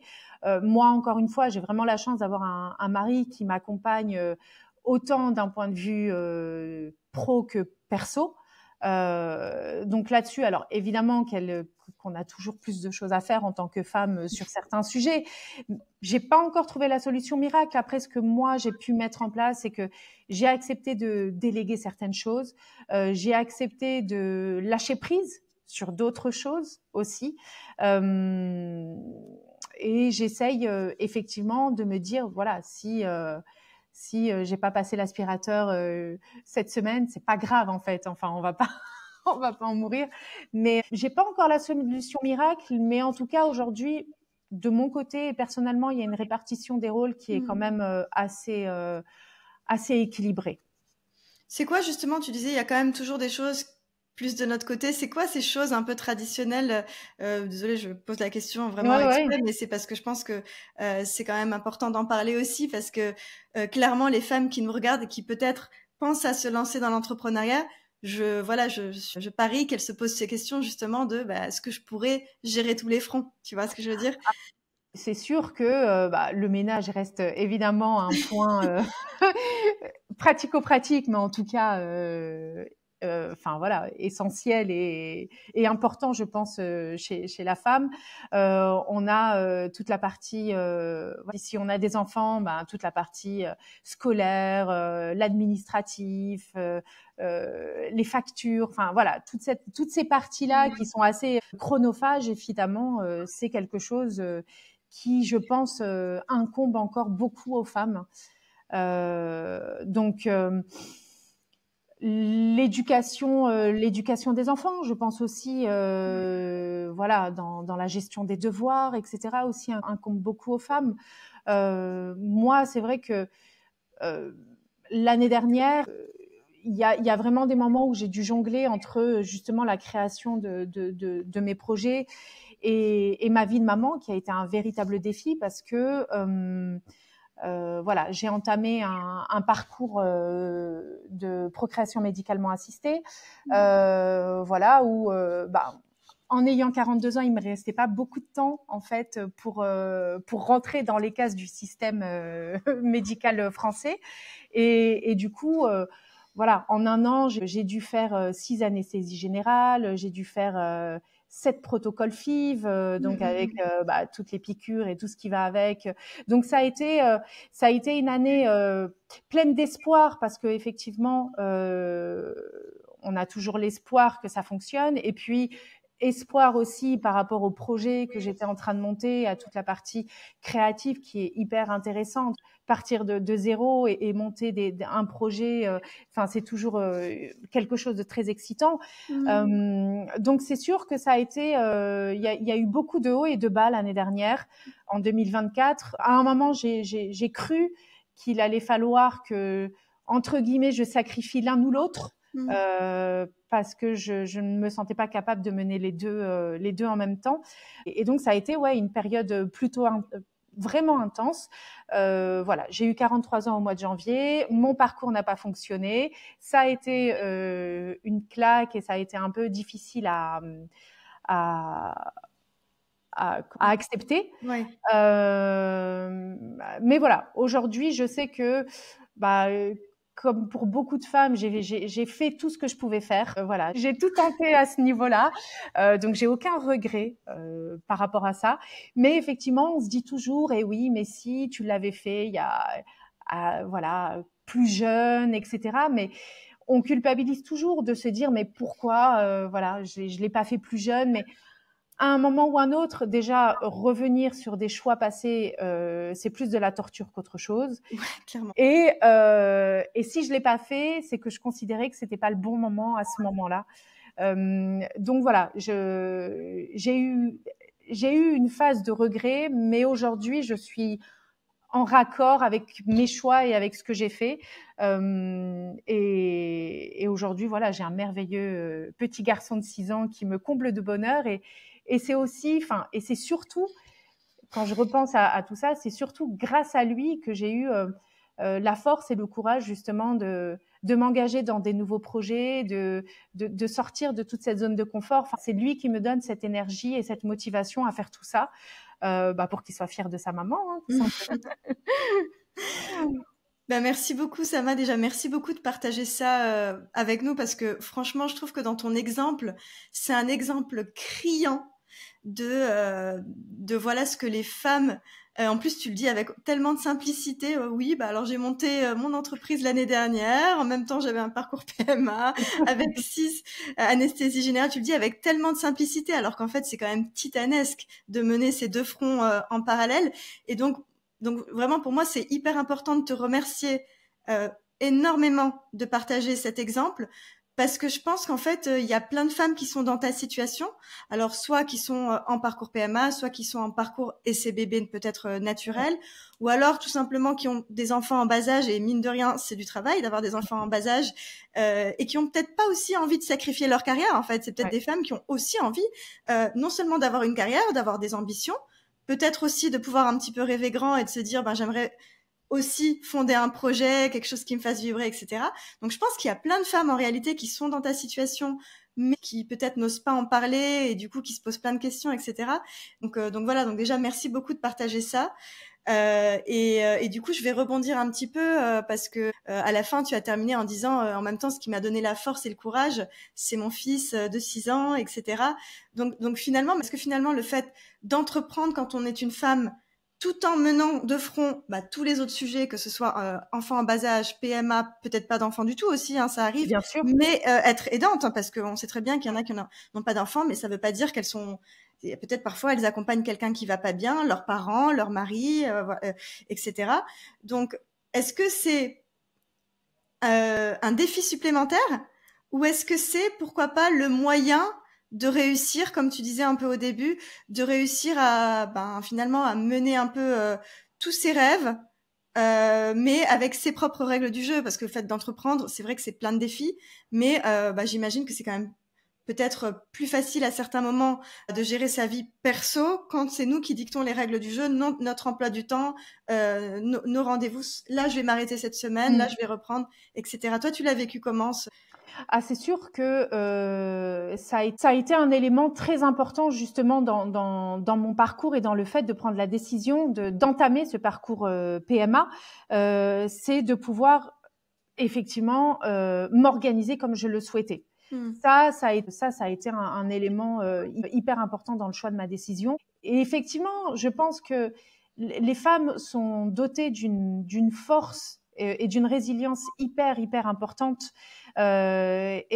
Moi, encore une fois, j'ai vraiment la chance d'avoir un mari qui m'accompagne autant d'un point de vue pro que perso. Donc là-dessus, alors évidemment qu'on a toujours plus de choses à faire en tant que femme sur certains sujets. J'ai pas encore trouvé la solution miracle. Après, ce que moi j'ai pu mettre en place, c'est que j'ai accepté de déléguer certaines choses. J'ai accepté de lâcher prise sur d'autres choses aussi. Et j'essaye effectivement de me dire, voilà, si j'ai pas passé l'aspirateur cette semaine, c'est pas grave en fait. Enfin, on va pas en mourir. Mais j'ai pas encore la solution miracle. Mais en tout cas, aujourd'hui, de mon côté, personnellement, il y a une répartition des rôles qui est quand même assez équilibrée. C'est quoi justement, tu disais, il y a quand même toujours des choses plus de notre côté. C'est quoi ces choses un peu traditionnelles? Désolée, je pose la question vraiment exprès, mais c'est parce que je pense que c'est quand même important d'en parler aussi, parce que clairement, les femmes qui nous regardent et qui peut-être pensent à se lancer dans l'entrepreneuriat, je parie qu'elles se posent ces questions justement de est-ce que je pourrais gérer tous les fronts? Tu vois ce que je veux dire? C'est sûr que le ménage reste évidemment un point pratico-pratique, mais en tout cas, voilà, essentiel et important, je pense, chez la femme. On a toute la partie, si on a des enfants, toute la partie scolaire, l'administratif, les factures, enfin voilà, toutes ces parties-là qui sont assez chronophages, évidemment, c'est quelque chose qui, je pense, incombe encore beaucoup aux femmes. Donc l'éducation des enfants, je pense aussi, voilà, dans la gestion des devoirs, etc. aussi incombe beaucoup aux femmes. Moi, c'est vrai que l'année dernière, il y a vraiment des moments où j'ai dû jongler entre justement la création de mes projets et ma vie de maman, qui a été un véritable défi parce que voilà, j'ai entamé un parcours de procréation médicalement assistée, voilà, où en ayant 42 ans, il me restait pas beaucoup de temps en fait pour rentrer dans les cases du système médical français, et du coup voilà, en un an, j'ai dû faire 6 anesthésies générales, j'ai dû faire 7 protocoles FIV, donc avec toutes les piqûres et tout ce qui va avec. Donc ça a été une année pleine d'espoir, parce que effectivement, on a toujours l'espoir que ça fonctionne, et puis espoir aussi par rapport au projet que j'étais en train de monter, à toute la partie créative qui est hyper intéressante. Partir de zéro et monter un projet, enfin c'est toujours quelque chose de très excitant. Donc c'est sûr que ça a été, il y a eu beaucoup de hauts et de bas l'année dernière, en 2024. À un moment, j'ai cru qu'il allait falloir que, entre guillemets, je sacrifie l'un ou l'autre. Parce que je ne me sentais pas capable de mener les deux en même temps, et donc ça a été une période plutôt vraiment intense. Voilà, j'ai eu 43 ans au mois de janvier, mon parcours n'a pas fonctionné, ça a été une claque et ça a été un peu difficile à accepter. Ouais. Mais voilà, aujourd'hui, je sais que comme pour beaucoup de femmes, j'ai fait tout ce que je pouvais faire. Voilà, j'ai tout tenté à ce niveau-là. Donc, j'ai aucun regret par rapport à ça. Mais effectivement, on se dit toujours, eh oui, mais si tu l'avais fait il y a voilà, plus jeune, etc. Mais on culpabilise toujours de se dire, mais pourquoi voilà, je l'ai pas fait plus jeune. Mais à un moment ou un autre, déjà revenir sur des choix passés, c'est plus de la torture qu'autre chose. Ouais, clairement. Et si je l'ai pas fait, c'est que je considérais que c'était pas le bon moment à ce moment-là. Donc voilà, j'ai eu une phase de regret, mais aujourd'hui, je suis en raccord avec mes choix et avec ce que j'ai fait. Et aujourd'hui, voilà, j'ai un merveilleux petit garçon de 6 ans qui me comble de bonheur. Et c'est aussi, enfin, et c'est surtout, quand je repense à tout ça, c'est surtout grâce à lui que j'ai eu la force et le courage justement de m'engager dans des nouveaux projets, de sortir de toute cette zone de confort. Enfin, c'est lui qui me donne cette énergie et cette motivation à faire tout ça, pour qu'il soit fier de sa maman, hein, tout simplement. Ben, merci beaucoup, Sama. Déjà, merci beaucoup de partager ça avec nous parce que franchement, je trouve que dans ton exemple, c'est un exemple criant de voilà ce que les femmes. En plus, tu le dis avec tellement de simplicité. Oui, bah alors j'ai monté mon entreprise l'année dernière. En même temps, j'avais un parcours PMA avec 6 anesthésie générale. Tu le dis avec tellement de simplicité, alors qu'en fait, c'est quand même titanesque de mener ces deux fronts en parallèle. Et donc vraiment pour moi c'est hyper important de te remercier énormément de partager cet exemple parce que je pense qu'en fait il y a plein de femmes qui sont dans ta situation, alors soit qui sont en parcours PMA, soit qui sont en parcours essai bébé peut-être naturel, ou alors tout simplement qui ont des enfants en bas âge et mine de rien c'est du travail d'avoir des enfants en bas âge et qui ont peut-être pas aussi envie de sacrifier leur carrière. En fait c'est peut-être des femmes qui ont aussi envie non seulement d'avoir une carrière, d'avoir des ambitions, peut-être aussi de pouvoir un petit peu rêver grand et de se dire, ben, j'aimerais aussi fonder un projet, quelque chose qui me fasse vibrer, etc. Donc, je pense qu'il y a plein de femmes, en réalité, qui sont dans ta situation, mais qui peut-être n'osent pas en parler et du coup, qui se posent plein de questions, etc. Donc voilà. Donc déjà, merci beaucoup de partager ça. Et du coup, je vais rebondir un petit peu parce que à la fin, tu as terminé en disant en même temps, ce qui m'a donné la force et le courage, c'est mon fils de 6 ans, etc. Donc finalement, parce que finalement, le fait d'entreprendre quand on est une femme, tout en menant de front tous les autres sujets, que ce soit enfants en bas âge, PMA, peut-être pas d'enfants du tout aussi, hein, ça arrive, Bien sûr. mais être aidante, hein, parce qu'on sait très bien qu'il y en a qui n'ont pas d'enfants, mais ça veut pas dire qu'elles sont peut-être parfois elles accompagnent quelqu'un qui va pas bien, leurs parents, leur mari, etc. Donc, est-ce que c'est un défi supplémentaire ou est-ce que c'est, pourquoi pas, le moyen de réussir, comme tu disais un peu au début, de réussir à finalement à mener un peu tous ses rêves, mais avec ses propres règles du jeu, parce que le fait d'entreprendre, c'est vrai que c'est plein de défis, mais j'imagine que c'est quand même peut-être plus facile à certains moments de gérer sa vie perso quand c'est nous qui dictons les règles du jeu, notre emploi du temps, nos rendez-vous. Là, je vais m'arrêter cette semaine, là, je vais reprendre, etc. Toi, tu l'as vécu comment Ah, c'est sûr que ça a été un élément très important justement dans mon parcours et dans le fait de prendre la décision d'entamer ce parcours PMA. C'est de pouvoir effectivement m'organiser comme je le souhaitais. Ça a été un élément hyper important dans le choix de ma décision. Et effectivement, je pense que les femmes sont dotées d'une force et d'une résilience hyper importante. Et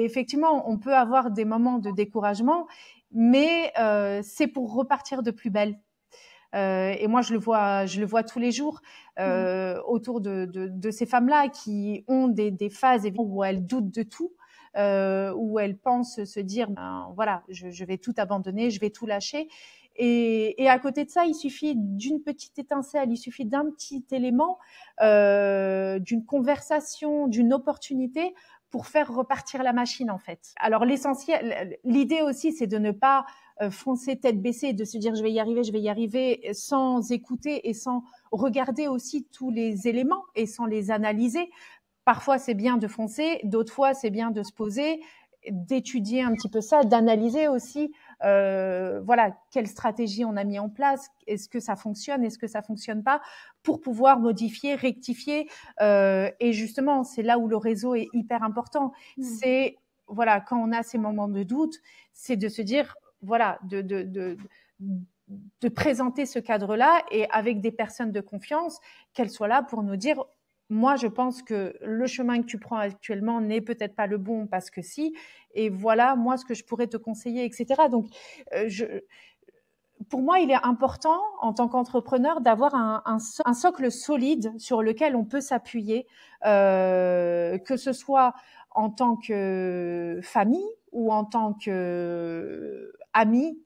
effectivement, on peut avoir des moments de découragement, mais c'est pour repartir de plus belle. Et moi, je le vois tous les jours autour de ces femmes-là qui ont des phases où elles doutent de tout, où elles pensent se dire, voilà, je vais tout abandonner, je vais tout lâcher. Et à côté de ça, il suffit d'une petite étincelle, il suffit d'un petit élément, d'une conversation, d'une opportunité pour faire repartir la machine, en fait. Alors l'essentiel, l'idée aussi, c'est de ne pas foncer tête baissée, de se dire je vais y arriver, sans écouter et sans regarder aussi tous les éléments et sans les analyser. Parfois, c'est bien de foncer, d'autres fois, c'est bien de se poser, d'étudier un petit peu ça, d'analyser aussi, voilà, quelle stratégie on a mis en place, est-ce que ça fonctionne, est-ce que ça fonctionne pas, pour pouvoir modifier, rectifier. Et justement, c'est là où le réseau est hyper important. C'est, voilà, quand on a ces moments de doute, c'est de se dire, voilà, de présenter ce cadre-là et avec des personnes de confiance, qu'elles soient là pour nous dire, moi, je pense que le chemin que tu prends actuellement n'est peut-être pas le bon parce que si, et voilà, moi, ce que je pourrais te conseiller, etc. Donc, je, pour moi, il est important en tant qu'entrepreneur d'avoir un socle solide sur lequel on peut s'appuyer, que ce soit en tant que famille ou en tant que ami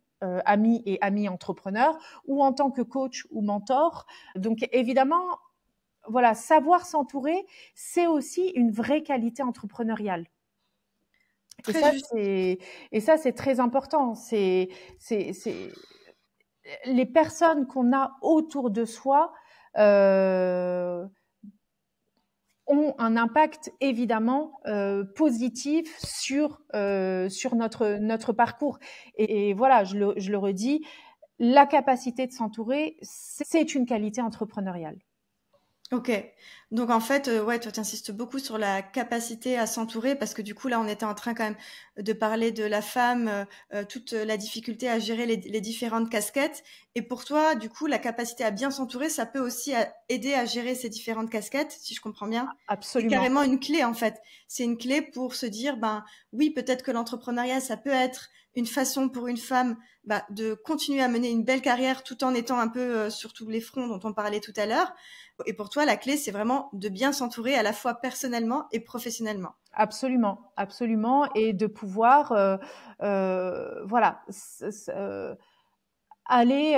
et ami entrepreneur, ou en tant que coach ou mentor. Donc évidemment, voilà, savoir s'entourer, c'est aussi une vraie qualité entrepreneuriale. Et Très ça, juste. c'est très important. C'est les personnes qu'on a autour de soi ont un impact évidemment positif sur notre parcours. Et voilà, je le redis, la capacité de s'entourer, c'est une qualité entrepreneuriale. Ok. Donc en fait, ouais, toi, tu insistes beaucoup sur la capacité à s'entourer parce que du coup, là, on était en train quand même de parler de la femme, toute la difficulté à gérer les différentes casquettes. Et pour toi, du coup, la capacité à bien s'entourer, ça peut aussi aider à gérer ces différentes casquettes, si je comprends bien. C'est Absolument. carrément une clé, en fait. C'est une clé pour se dire, ben oui, peut-être que l'entrepreneuriat, ça peut être une façon pour une femme de continuer à mener une belle carrière tout en étant un peu sur tous les fronts dont on parlait tout à l'heure. Et pour toi, la clé, c'est vraiment de bien s'entourer à la fois personnellement et professionnellement. Absolument, absolument, et de pouvoir, voilà, aller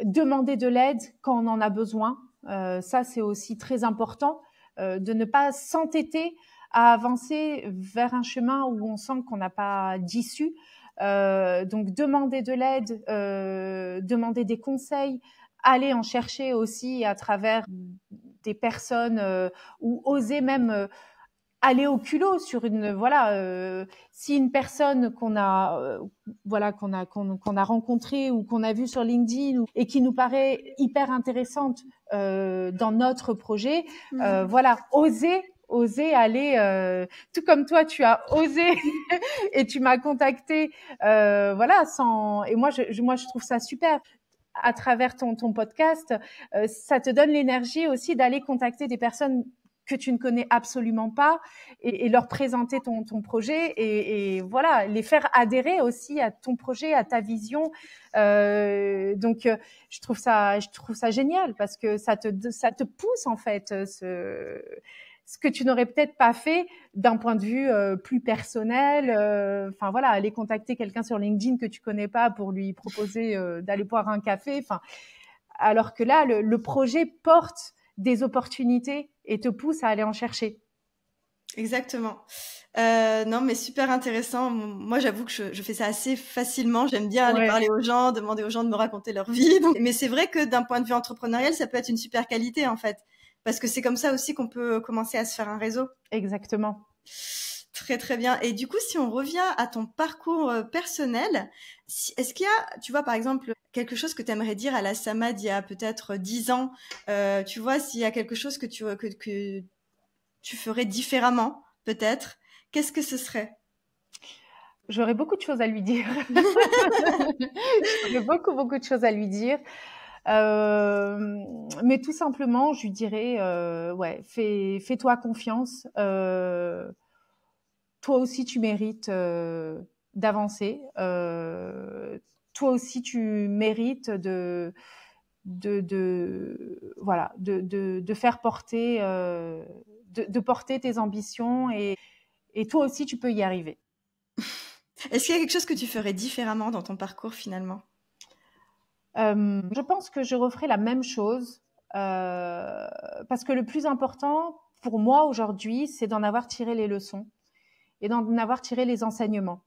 demander de l'aide quand on en a besoin. Ça, c'est aussi très important, de ne pas s'entêter à avancer vers un chemin où on sent qu'on n'a pas d'issue. Donc, demander de l'aide, demander des conseils, aller en chercher aussi à travers des personnes ou oser même aller au culot sur une voilà si une personne qu'on a voilà qu'on a rencontrée ou qu'on a vue sur LinkedIn et qui nous paraît hyper intéressante dans notre projet, voilà, oser aller tout comme toi tu as osé et tu m'as contacté voilà sans et moi je trouve ça super à travers ton podcast, ça te donne l'énergie aussi d'aller contacter des personnes que tu ne connais absolument pas et leur présenter ton projet et voilà, les faire adhérer aussi à ton projet, à ta vision. Donc, je trouve ça génial parce que ça te pousse en fait ce que tu n'aurais peut-être pas fait d'un point de vue plus personnel. Enfin voilà, aller contacter quelqu'un sur LinkedIn que tu connais pas pour lui proposer d'aller boire un café. Enfin, alors que là, le projet porte des opportunités et te pousse à aller en chercher. Exactement. Non, mais super intéressant. Moi, j'avoue que je fais ça assez facilement. J'aime bien aller Ouais, parler aux gens, demander aux gens de me raconter leur vie. Mais c'est vrai que d'un point de vue entrepreneurial, ça peut être une super qualité, en fait. Parce que c'est comme ça aussi qu'on peut commencer à se faire un réseau. exactement. Très très bien. Et du coup, si on revient à ton parcours personnel, est-ce qu'il y a, tu vois, par exemple, quelque chose que tu aimerais dire à la Samad il y a peut-être 10 ans, tu vois, s'il y a quelque chose que tu ferais différemment, peut-être, qu'est-ce que ce serait? J'aurais beaucoup de choses à lui dire. J'aurais beaucoup, beaucoup de choses à lui dire. Mais tout simplement, je lui dirais, ouais, fais-toi confiance. Toi aussi, tu mérites d'avancer. Toi aussi, tu mérites voilà, de faire porter, de porter tes ambitions et toi aussi, tu peux y arriver. Est-ce qu'il y a quelque chose que tu ferais différemment dans ton parcours finalement? Je pense que je referai la même chose parce que le plus important pour moi aujourd'hui, c'est d'en avoir tiré les leçons et d'en avoir tiré les enseignements.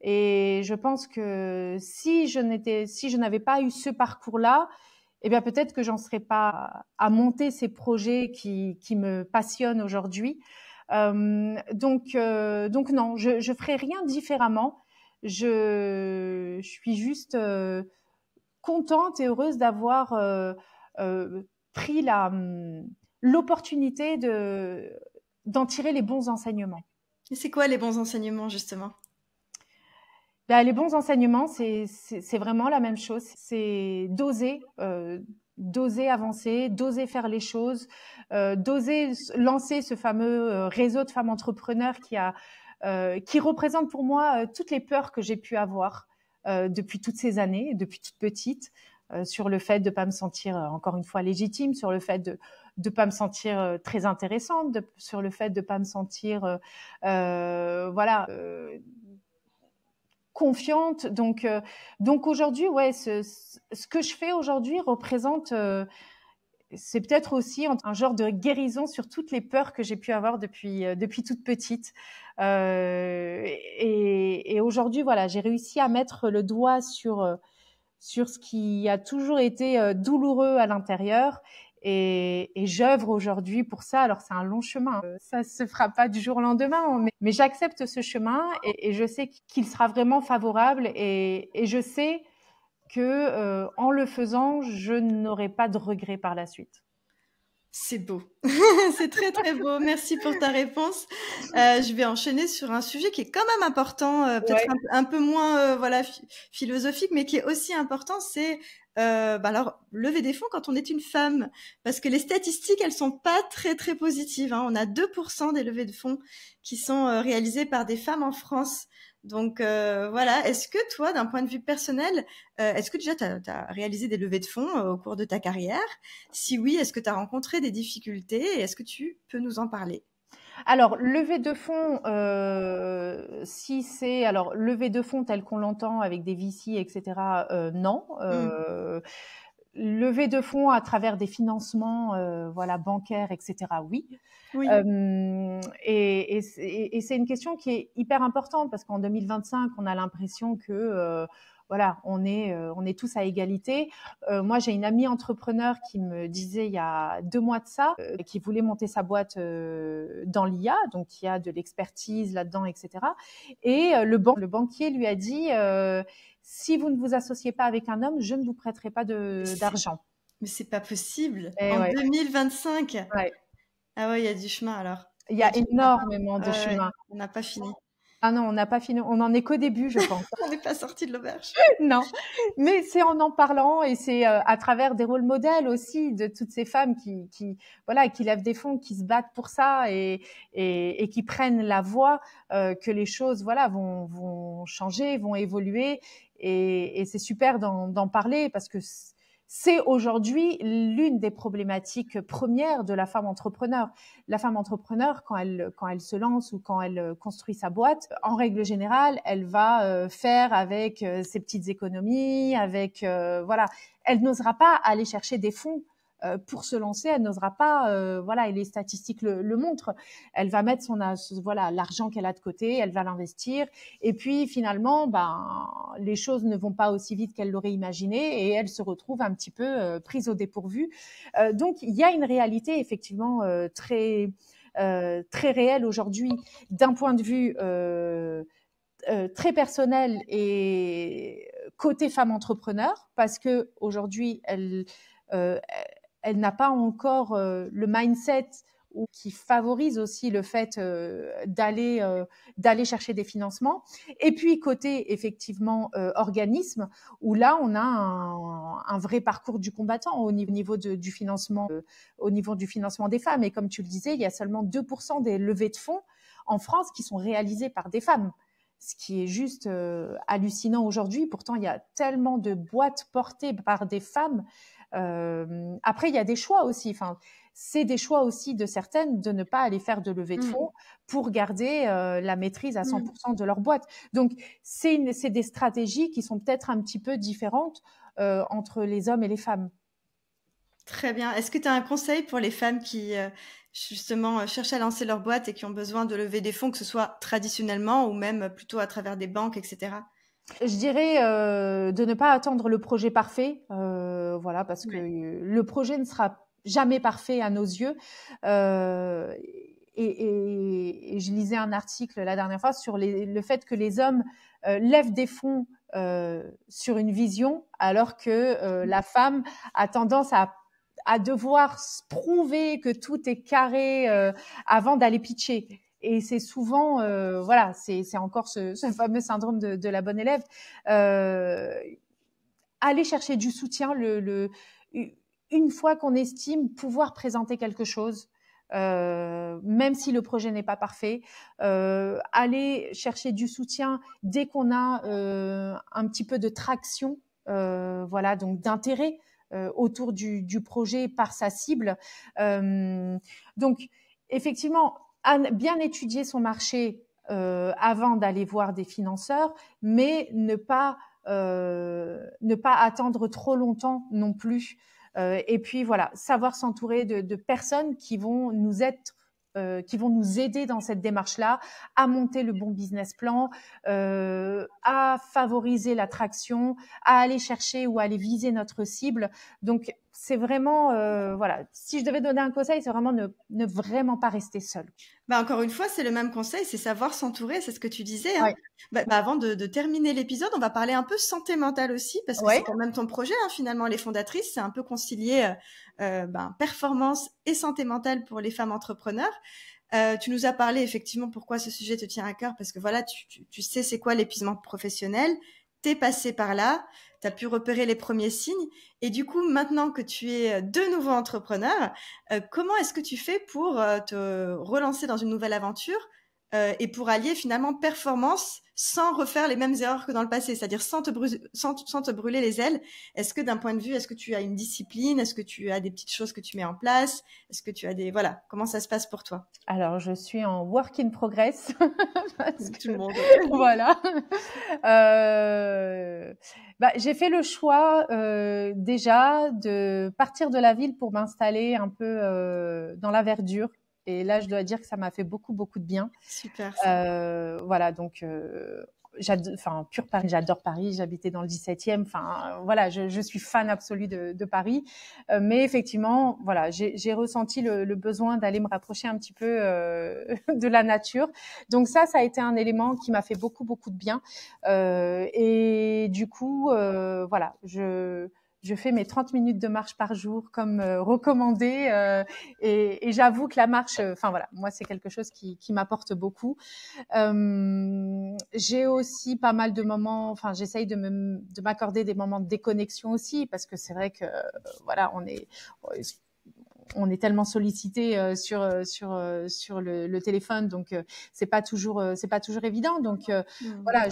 Et je pense que si je n'avais pas eu ce parcours-là, eh bien peut-être que j'en serais pas à monter ces projets qui me passionnent aujourd'hui. Donc non, je ferai rien différemment. Je suis juste contente et heureuse d'avoir pris l'opportunité d'en tirer les bons enseignements. Et c'est quoi les bons enseignements justement? Bah, les bons enseignements, c'est vraiment la même chose. C'est d'oser, d'oser avancer, d'oser faire les choses, d'oser lancer ce fameux réseau de femmes entrepreneurs qui représente pour moi toutes les peurs que j'ai pu avoir depuis toutes ces années, depuis toute petite, sur le fait de pas me sentir encore une fois légitime, sur le fait de pas me sentir très intéressante, sur le fait de pas me sentir confiante. Donc aujourd'hui, ouais, ce que je fais aujourd'hui représente c'est peut-être aussi un genre de guérison sur toutes les peurs que j'ai pu avoir depuis toute petite. Et aujourd'hui, voilà, j'ai réussi à mettre le doigt sur ce qui a toujours été douloureux à l'intérieur. Et j'œuvre aujourd'hui pour ça. Alors c'est un long chemin, ça se fera pas du jour au lendemain, mais j'accepte ce chemin et je sais qu'il sera vraiment favorable et je sais que en le faisant, je n'aurai pas de regrets par la suite. C'est beau, c'est très très beau. Merci pour ta réponse. Je vais enchaîner sur un sujet qui est quand même important, peut-être Ouais. un peu moins philosophique, mais qui est aussi important. C'est alors lever des fonds quand on est une femme, parce que les statistiques elles sont pas très très positives. Hein. On a 2% des levées de fonds qui sont réalisées par des femmes en France. Donc voilà, est-ce que toi, d'un point de vue personnel, est-ce que déjà tu as réalisé des levées de fonds au cours de ta carrière? Si oui, est-ce que tu as rencontré des difficultés et est-ce que tu peux nous en parler? Alors, levée de fonds, si c'est alors levée de fonds tel qu'on l'entend avec des VC, etc., non. Levée de fonds à travers des financements, voilà, bancaires, etc., oui. Oui. Et c'est une question qui est hyper importante parce qu'en 2025, on a l'impression que voilà, on est tous à égalité. Moi, j'ai une amie entrepreneur qui me disait il y a 2 mois de ça, qui voulait monter sa boîte dans l'IA, donc qui a de l'expertise là-dedans, etc. Et le banquier lui a dit si vous ne vous associez pas avec un homme, je ne vous prêterai pas d'argent. Mais c'est pas possible. Et En ouais. 2025. Ouais. Ah ouais, il y a du chemin alors. Il y a énormément de chemin. On n'a pas fini. Ah non, on n'a pas fini. On n'en est qu'au début, je pense. On n'est pas sorti de l'auberge. Non, mais c'est en parlant et c'est à travers des rôles modèles aussi de toutes ces femmes qui lèvent des fonds, qui se battent pour ça et qui prennent la voie que les choses vont changer, vont évoluer et c'est super d'en parler parce que c'est aujourd'hui l'une des problématiques premières de la femme entrepreneur. La femme entrepreneur, quand elle se lance ou quand elle construit sa boîte, en règle générale, elle va faire avec ses petites économies, avec elle n'osera pas aller chercher des fonds pour se lancer, elle n'osera pas, et les statistiques le montrent. Elle va mettre l'argent qu'elle a de côté, elle va l'investir, et puis finalement, les choses ne vont pas aussi vite qu'elle l'aurait imaginé, et elle se retrouve un petit peu prise au dépourvu. Donc, il y a une réalité effectivement très réelle aujourd'hui, d'un point de vue très personnel et côté femme entrepreneur, parce que aujourd'hui, elle n'a pas encore le mindset qui favorise aussi le fait d'aller chercher des financements. Et puis côté effectivement organisme, où là on a un vrai parcours du combattant au niveau du financement, au niveau du financement des femmes. Et comme tu le disais, il y a seulement 2% des levées de fonds en France qui sont réalisées par des femmes. Ce qui est juste hallucinant aujourd'hui. Pourtant, il y a tellement de boîtes portées par des femmes. Après, il y a des choix aussi. Enfin, c'est des choix aussi de certaines de ne pas aller faire de levée de fonds pour garder la maîtrise à 100% de leur boîte. Donc, c'est des stratégies qui sont peut-être un petit peu différentes entre les hommes et les femmes. Très bien. Est-ce que tu as un conseil pour les femmes qui justement cherchent à lancer leur boîte et qui ont besoin de lever des fonds, que ce soit traditionnellement ou même plutôt à travers des banques, etc.? Je dirais de ne pas attendre le projet parfait, parce que le projet ne sera jamais parfait à nos yeux. Et je lisais un article la dernière fois sur le fait que les hommes lèvent des fonds sur une vision, alors que la femme a tendance à devoir prouver que tout est carré avant d'aller pitcher. Et c'est souvent, c'est encore ce fameux syndrome de la bonne élève. Aller chercher du soutien, une fois qu'on estime pouvoir présenter quelque chose, même si le projet n'est pas parfait, aller chercher du soutien dès qu'on a un petit peu de traction, voilà, donc d'intérêt autour du projet par sa cible. Donc, effectivement, bien étudier son marché avant d'aller voir des financeurs, mais ne pas attendre trop longtemps non plus. Et puis voilà, savoir s'entourer de personnes qui vont qui vont nous aider dans cette démarche-là, à monter le bon business plan, à favoriser l'attraction, à aller chercher ou à aller viser notre cible. Donc, c'est vraiment, voilà, si je devais donner un conseil, c'est vraiment ne vraiment pas rester seul. Bah, encore une fois, c'est le même conseil, c'est savoir s'entourer, c'est ce que tu disais, hein. Ouais. Avant de terminer l'épisode, on va parler un peu santé mentale aussi, parce que Ouais. c'est quand même ton projet, hein, finalement, les fondatrices, c'est un peu concilier performance et santé mentale pour les femmes entrepreneurs. Tu nous as parlé effectivement pourquoi ce sujet te tient à cœur, parce que voilà, tu sais c'est quoi l'épuisement professionnel, t'es passé par là, t'as pu repérer les premiers signes, et du coup, maintenant que tu es de nouveau entrepreneur, comment est-ce que tu fais pour te relancer dans une nouvelle aventure et pour allier finalement performance sans refaire les mêmes erreurs que dans le passé, c'est-à-dire sans te brûler les ailes? Est-ce que d'un point de vue, est-ce que tu as une discipline? Est-ce que tu as des petites choses que tu mets en place? Est-ce que tu as des... Voilà, comment ça se passe pour toi? Alors, je suis en work in progress. Tout le monde. Voilà. J'ai fait le choix déjà de partir de la ville pour m'installer un peu dans la verdure. Et là, je dois dire que ça m'a fait beaucoup, beaucoup de bien. Super. Voilà, donc pur Paris, j'adore Paris, j'habitais dans le 17e, voilà, je suis fan absolue de Paris, mais effectivement, voilà, j'ai ressenti le besoin d'aller me rapprocher un petit peu de la nature. Donc ça a été un élément qui m'a fait beaucoup, beaucoup de bien. Et du coup, voilà, je fais mes 30 minutes de marche par jour comme recommandé et j'avoue que la marche, voilà, moi c'est quelque chose qui m'apporte beaucoup. J'ai aussi pas mal de moments, j'essaye de m'accorder des moments de déconnexion aussi parce que c'est vrai que voilà, on est tellement sollicité sur le téléphone, donc c'est pas toujours évident. Donc voilà,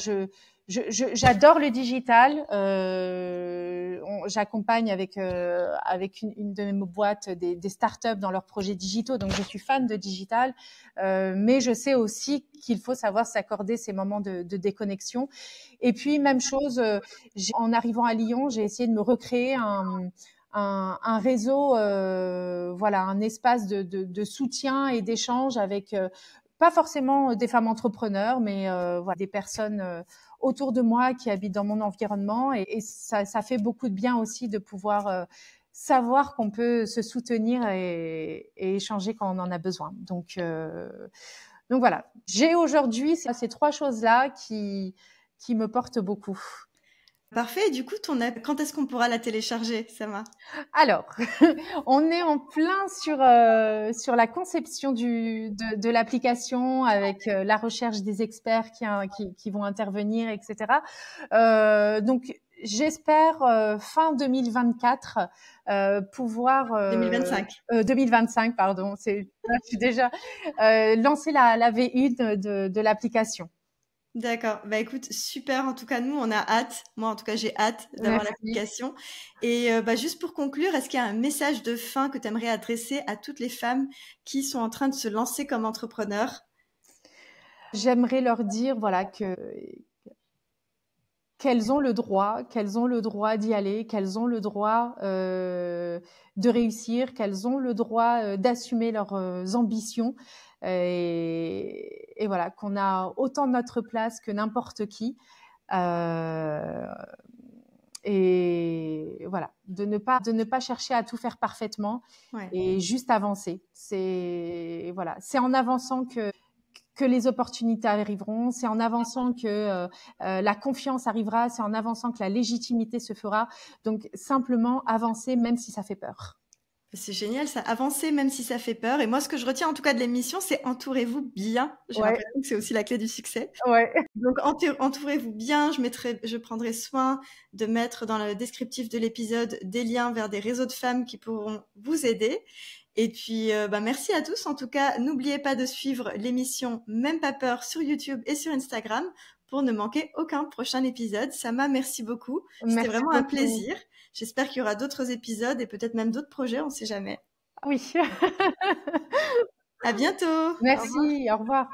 j'adore le digital. J'accompagne avec une de mes boîtes des startups dans leurs projets digitaux, donc je suis fan de digital, mais je sais aussi qu'il faut savoir s'accorder ces moments de déconnexion. Et puis même chose, en arrivant à Lyon, j'ai essayé de me recréer un réseau, voilà, un espace de soutien et d'échange avec pas forcément des femmes entrepreneurs, mais voilà, des personnes autour de moi qui habitent dans mon environnement, et ça fait beaucoup de bien aussi de pouvoir savoir qu'on peut se soutenir et échanger quand on en a besoin. Donc voilà, j'ai aujourd'hui ces trois choses-là qui me portent beaucoup. Parfait. Et du coup, quand est-ce qu'on pourra la télécharger, Sama? Alors, on est en plein sur la conception de l'application avec la recherche des experts qui vont intervenir, etc. Donc, j'espère fin 2024 pouvoir 2025, pardon. Je suis déjà lancer la V1 de l'application. D'accord. Bah écoute, super. En tout cas, nous, on a hâte. Moi, en tout cas, j'ai hâte d'avoir l'application. Et juste pour conclure, est-ce qu'il y a un message de fin que tu aimerais adresser à toutes les femmes qui sont en train de se lancer comme entrepreneurs? J'aimerais leur dire, voilà, qu'elles ont le droit d'y aller, qu'elles ont le droit de réussir, qu'elles ont le droit d'assumer leurs ambitions, et voilà, qu'on a autant notre place que n'importe qui, et voilà, de ne pas chercher à tout faire parfaitement, Ouais. et juste avancer. C'est en avançant que les opportunités arriveront, c'est en avançant que la confiance arrivera, c'est en avançant que la légitimité se fera. Donc simplement avancer, même si ça fait peur. C'est génial, ça. Avancer même si ça fait peur. Et moi, ce que je retiens en tout cas de l'émission, c'est entourez-vous bien. J'ai Ouais, l'impression que c'est aussi la clé du succès. ouais. Donc, entourez-vous bien. Je prendrai soin de mettre dans le descriptif de l'épisode des liens vers des réseaux de femmes qui pourront vous aider. Et puis, merci à tous. En tout cas, n'oubliez pas de suivre l'émission Même pas peur sur YouTube et sur Instagram pour ne manquer aucun prochain épisode. Sama, merci beaucoup. C'était Merci vraiment un beaucoup. plaisir. J'espère qu'il y aura d'autres épisodes et peut-être même d'autres projets, on ne sait jamais. Oui. À bientôt. Au revoir. Merci, au revoir.